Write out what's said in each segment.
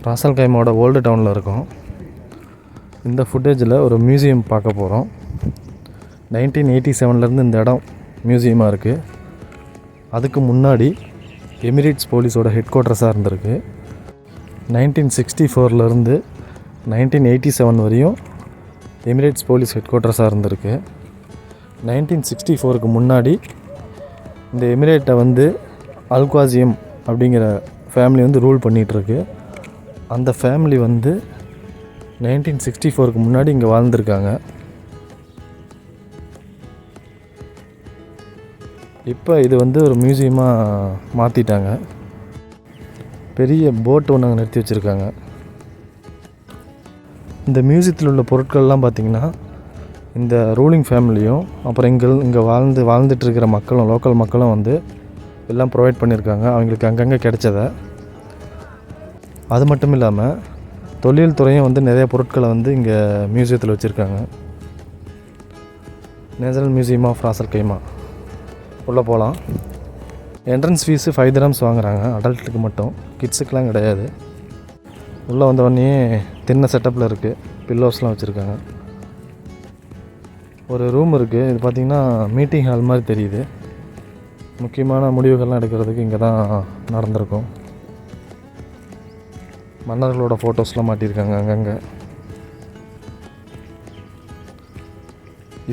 ராசல் கைமாவோட old டவுனில் இருக்கோம். இந்த ஃபுட்டேஜில் ஒரு மியூசியம் பார்க்க போகிறோம். 1987 இந்த இடம் மியூசியமாக இருக்குது. அதுக்கு முன்னாடி எமிரேட்ஸ் போலீஸோட ஹெட் குவார்ட்டர்ஸாக இருந்திருக்கு. 1964 1987 வரையும் எமிரேட்ஸ் போலீஸ் ஹெட் குவார்ட்டர்ஸாக இருந்திருக்கு. 1964க்கு முன்னாடி இந்த எமிரேட்டை அல் குவாசியம் அப்படிங்கிற ஃபேமிலி ரூல் பண்ணிகிட்ருக்கு. அந்த ஃபேமிலி 1964க்கு முன்னாடி இங்கே வாழ்ந்துருக்காங்க. இப்போ இது ஒரு மியூசியமாக மாற்றிட்டாங்க. பெரிய போட் ஒன்று அங்கே நிறுத்தி வச்சுருக்காங்க. இந்த மியூசியத்தில் உள்ள பொருட்கள்லாம் பார்த்திங்கன்னா இந்த ரூலிங் ஃபேமிலியும் அப்புறம் இங்கே வாழ்ந்துட்டுருக்கிற மக்களும் லோக்கல் மக்களும் எல்லாம் ப்ரொவைட் பண்ணியிருக்காங்க அவங்களுக்கு அங்கங்கே கிடைச்சதை. அது மட்டும் இல்லாமல் தொழில் துறையும் நிறைய பொருட்களை இங்கே மியூசியத்தில் வச்சுருக்காங்க. நேஷனல் மியூசியம் ஆஃப் ராசல் கைமா உள்ளே போகலாம். என்ட்ரன்ஸ் ஃபீஸு 5 dirhams வாங்குகிறாங்க அடல்ட்டுக்கு மட்டும், கிட்ஸுக்கெலாம் கிடையாது. உள்ளே வந்தவொடனே தின்ன செட்டப்பில் இருக்குது, பில்லோஸ்லாம் வச்சுருக்காங்க. ஒரு ரூம் இருக்குது. இது பார்த்திங்கன்னா மீட்டிங் ஹால் மாதிரி தெரியுது. முக்கியமான முடிவுகள்லாம் எடுக்கிறதுக்கு இங்கே தான் நடந்திருக்கும். மன்னர்களோட ஃபோட்டோஸ்லாம் மாட்டியிருக்காங்க அங்கங்கே.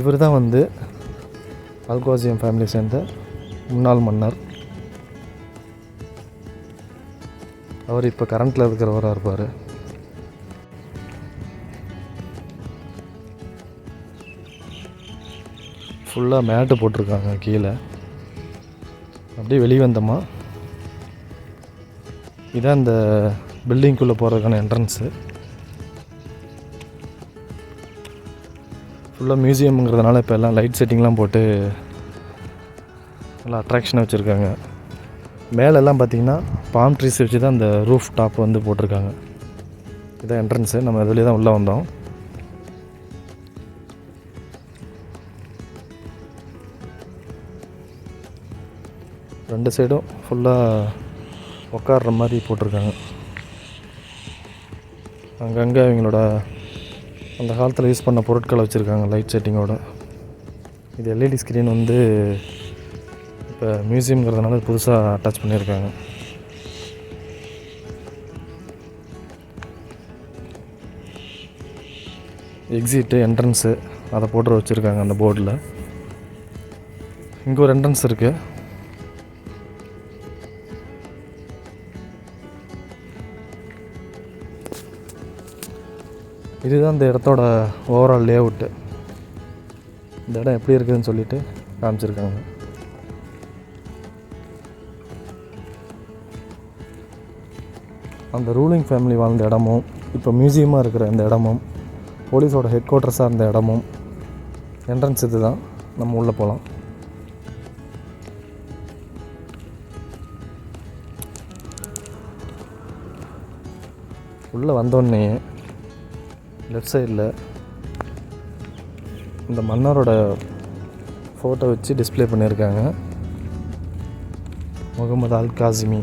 இவர் தான் அல் குவாசியம் ஃபேமிலி சேர்ந்த முன்னாள் மன்னர். அவர் இப்போ கரண்ட்டில் இருக்கிறவராக இருப்பார். ஃபுல்லாக மேட்டு போட்டிருக்காங்க கீழே. அப்படியே வெளியே வந்தோமா இதான் இந்த பில்டிங்குள்ளே போகிறதுக்கான என்ட்ரன்ஸு. ஃபுல்லாக மியூசியம்ங்கிறதுனால இப்போ எல்லாம் லைட் செட்டிங்லாம் போட்டு நல்லா அட்ராக்ஷனாக வச்சுருக்காங்க. மேலெல்லாம் பார்த்திங்கன்னா பாம் ட்ரீஸ் வச்சு தான் அந்த ரூஃப் டாப் போட்டிருக்காங்க. இதான் என்ட்ரன்ஸு. நம்ம இதுலேயே தான் உள்ளே வந்தோம். ரெண்டு சைடும் ஃபுல்லாக உட்கார்ற மாதிரி போட்டிருக்காங்க. அங்கங்கே அவங்களோட அந்த காலத்தில் யூஸ் பண்ண பொருட்களை வச்சுருக்காங்க லைட் செட்டிங்கோட. இது எல்இடி ஸ்க்ரீன் இப்போ மியூசியம்ங்கிறதுனால புதுசாக அட்டாச் பண்ணியிருக்காங்க. எக்ஸிட்டு என்ட்ரன்ஸு அதை போட்டு வச்சுருக்காங்க அந்த போர்டில். இங்கே ஒரு என்ட்ரன்ஸ் இருக்குது. இதுதான் இந்த இடத்தோட ஓவரால் லேஅவுட்டு. இந்த இடம் எப்படி இருக்குதுன்னு சொல்லிட்டு காமிச்சிருக்காங்க. அந்த ரூலிங் ஃபேமிலி வாழ்ந்த இடமும் இப்போ மியூசியமாக இருக்கிற இந்த இடமும் போலீஸோட ஹெட் குவார்ட்டர்ஸாக இருந்த இடமும் என்ட்ரன்ஸ் இது தான். நம்ம உள்ளே போகலாம். உள்ளே வந்தோடனே லெஃப்ட் சைடில் இந்த மன்னரோட ஃபோட்டோ வச்சு டிஸ்ப்ளே பண்ணியிருக்காங்க. முகமது அல் காசிமி.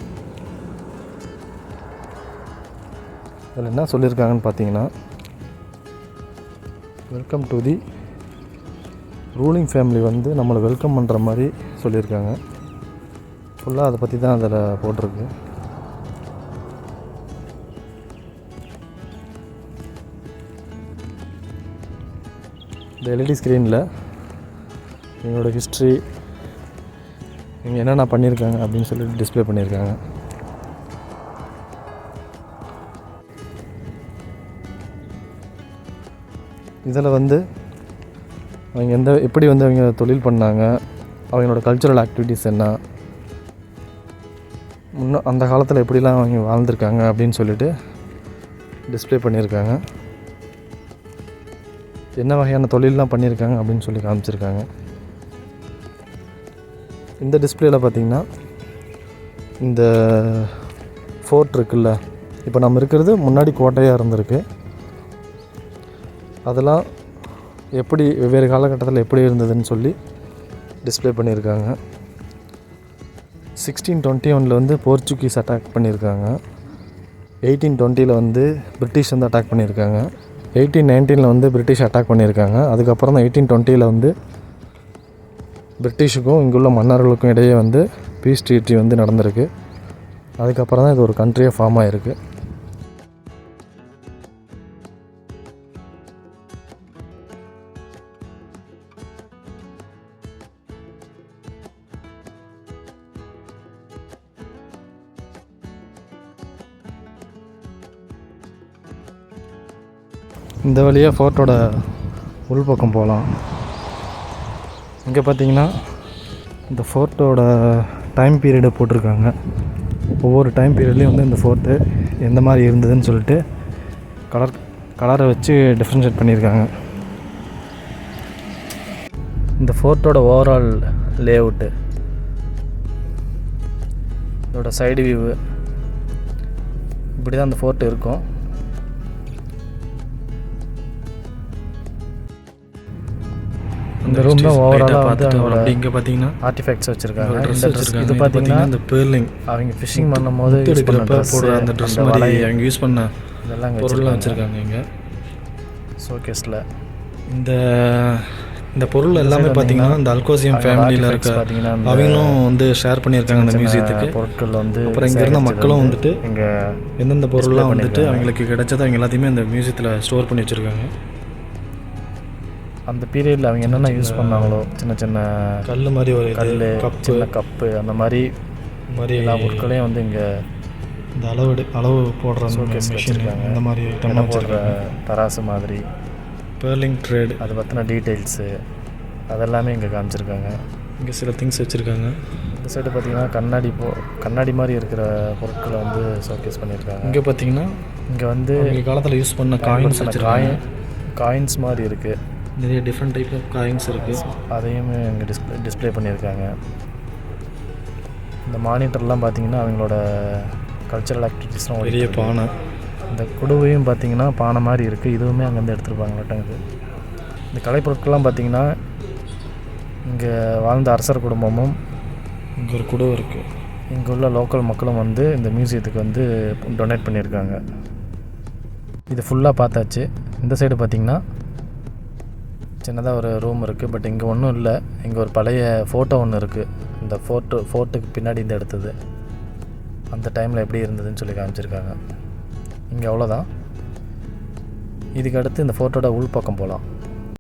இதில் என்ன சொல்லியிருக்காங்கன்னு பார்த்தீங்கன்னா, welcome to the ruling family நம்மளை வெல்கம் பண்ணுற மாதிரி சொல்லியிருக்காங்க. ஃபுல்லாக அதை பற்றி தான் அதில் போட்டிருக்கு. இந்த எல்இடி ஸ்க்ரீனில் எங்களோட ஹிஸ்ட்ரி, இவங்க என்னென்ன பண்ணியிருக்காங்க அப்படின்னு சொல்லிட்டு டிஸ்ப்ளே பண்ணியிருக்காங்க. இதில் அவங்க எப்படி அவங்க தொழில் பண்ணாங்க, அவங்களோட கல்ச்சுரல் ஆக்டிவிட்டீஸ் என்ன, அந்த காலத்தில் எப்படிலாம் அவங்க வாழ்ந்துருக்காங்க அப்படின்னு சொல்லிட்டு டிஸ்ப்ளே பண்ணியிருக்காங்க. என்ன வகையான தொழிலெலாம் பண்ணியிருக்காங்க அப்படின்னு சொல்லி காமிச்சிருக்காங்க. இந்த டிஸ்பிளேயில் பார்த்திங்கன்னா இந்த ஃபோர்ட் இருக்குல்ல, இப்போ நம்ம இருக்கிறது முன்னாடி கோட்டையாக இருந்திருக்கு. அதெல்லாம் எப்படி வெவ்வேறு காலகட்டத்தில் எப்படி இருந்ததுன்னு சொல்லி டிஸ்ப்ளே பண்ணியிருக்காங்க. 1621 போர்ச்சுகீஸ் அட்டாக் பண்ணியிருக்காங்க. 1820 வந்து பிரிட்டிஷ் வந்து அட்டாக் பண்ணியிருக்காங்க. 1819 வந்து பிரிட்டிஷ் அட்டாக் பண்ணியிருக்காங்க. அதுக்கப்புறம் தான் 1820 வந்து பிரிட்டிஷுக்கும் இங்குள்ள மன்னர்களுக்கும் இடையே வந்து பீஸ் ட்ரீட்டி வந்து நடந்திருக்கு. அதுக்கப்புறம் தான் இது ஒரு கண்ட்ரியாக ஃபார்ம் ஆகிருக்கு. இந்த வழியாக ஃபோர்ட்டோட உள்பக்கம் போகலாம். இங்கே பார்த்தீங்கன்னா இந்த ஃபோர்ட்டோட டைம் பீரியடை போட்டிருக்காங்க. ஒவ்வொரு டைம் பீரியட்லேயும் வந்து இந்த ஃபோர்ட்டு எந்த மாதிரி இருந்ததுன்னு சொல்லிட்டு கலரை வச்சு டிஃப்ரென்ஷியேட் பண்ணியிருக்காங்க. இந்த ஃபோர்ட்டோட ஓவரால் லே அவுட்டு, இதோட சைடு வியூவு, இப்படி தான் அந்த ஃபோர்ட் இருக்கும். இந்த ரூம் தான் ஓவராலாக வந்து அவங்களோட இங்கே பார்த்தீங்கன்னா ஆர்டிஃபேக்ட்ஸ் வச்சுருக்காங்க. இது பார்த்தீங்கன்னா இந்த பேர்லிங் அவங்க ஃபிஷிங் பண்ணும்போது போடுற அந்த ட்ரெஸ் மாதிரி அவங்க யூஸ் பண்ண இதெல்லாம் பொருள்லாம் வச்சுருக்காங்க இங்கே ஷோகேஸில். இந்த பொருள் எல்லாமே பார்த்தீங்கன்னா இந்த அல்கோசியம் ஃபேமிலியில் இருக்க அவங்களும் வந்து ஷேர் பண்ணியிருக்காங்க அந்த மியூசியத்துக்கு. பொருட்கள் வந்து அப்புறம் இங்கே இருந்த மக்களும் வந்துட்டு இங்கே எந்தெந்த பொருள்லாம் வந்துட்டு அவங்களுக்கு கிடைச்சதை அவங்க எல்லாத்தையுமே அந்த மியூசியத்தில் ஸ்டோர் பண்ணி வச்சுருக்காங்க. அந்த பீரியடில் அவங்க என்னென்ன யூஸ் பண்ணாங்களோ, சின்ன சின்ன கல் மாதிரி ஒரு கல், சின்ன கப்பு, அந்த மாதிரி எல்லா பொருட்களையும் வந்து இங்கே இந்த அளவு போடுற வச்சுருக்காங்க. இந்த மாதிரி ஐட்டமாக போடுற தராசு மாதிரி, பேர்லிங் ட்ரேடு, அதை பற்றின டீட்டெயில்ஸு அதெல்லாமே இங்கே காமிச்சிருக்காங்க. இங்கே சில திங்ஸ் வச்சுருக்காங்க. இந்த சைடு பார்த்திங்கன்னா கண்ணாடி மாதிரி இருக்கிற பொருட்களை வந்து ஷோகேஸ் பண்ணியிருக்காங்க. இங்கே பார்த்திங்கன்னா இங்கே வந்து காலத்தில் யூஸ் பண்ண காயின்ஸ் மாதிரி இருக்குது. நிறைய டிஃப்ரெண்ட் டைப் ஆஃப் காயின்ஸ் இருக்குது. அதையும் இங்கே டிஸ்பிளே பண்ணியிருக்காங்க. இந்த மானிட்டர்லாம் பார்த்திங்கன்னா அவங்களோட கல்ச்சரல் ஆக்டிவிட்டீஸ்லாம் பெரிய பானை, இந்த குடுவையும் பார்த்திங்கன்னா பானை மாதிரி இருக்குது. இதுவுமே அங்கேருந்து எடுத்துருப்பாங்களாட்டங்குது. இந்த கலைப்பொருட்கள்லாம் பார்த்திங்கன்னா இங்கே வாழ்ந்த அரசர் குடும்பமும் இங்கே ஒரு குடுவை இருக்குது. இங்கே உள்ள லோக்கல் மக்களும் வந்து இந்த மியூசியத்துக்கு வந்து டொனேட் பண்ணியிருக்காங்க. இது ஃபுல்லாக பார்த்தாச்சு. இந்த சைடு பார்த்திங்கன்னா சின்னதாக ஒரு ரூம் இருக்குது. பட் இங்கே ஒன்றும் இல்லை. இங்கே ஒரு பழைய ஃபோட்டோ ஒன்று இருக்குது. இந்த ஃபோர்ட்டுக்கு பின்னாடி இந்த எடுத்தது அந்த டைமில் எப்படி இருந்ததுன்னு சொல்லி காமிச்சிருக்காங்க. இங்கே அவ்வளோதான். இதுக்கு அடுத்து இந்த ஃபோட்டோட உள்பக்கம் போகலாம்.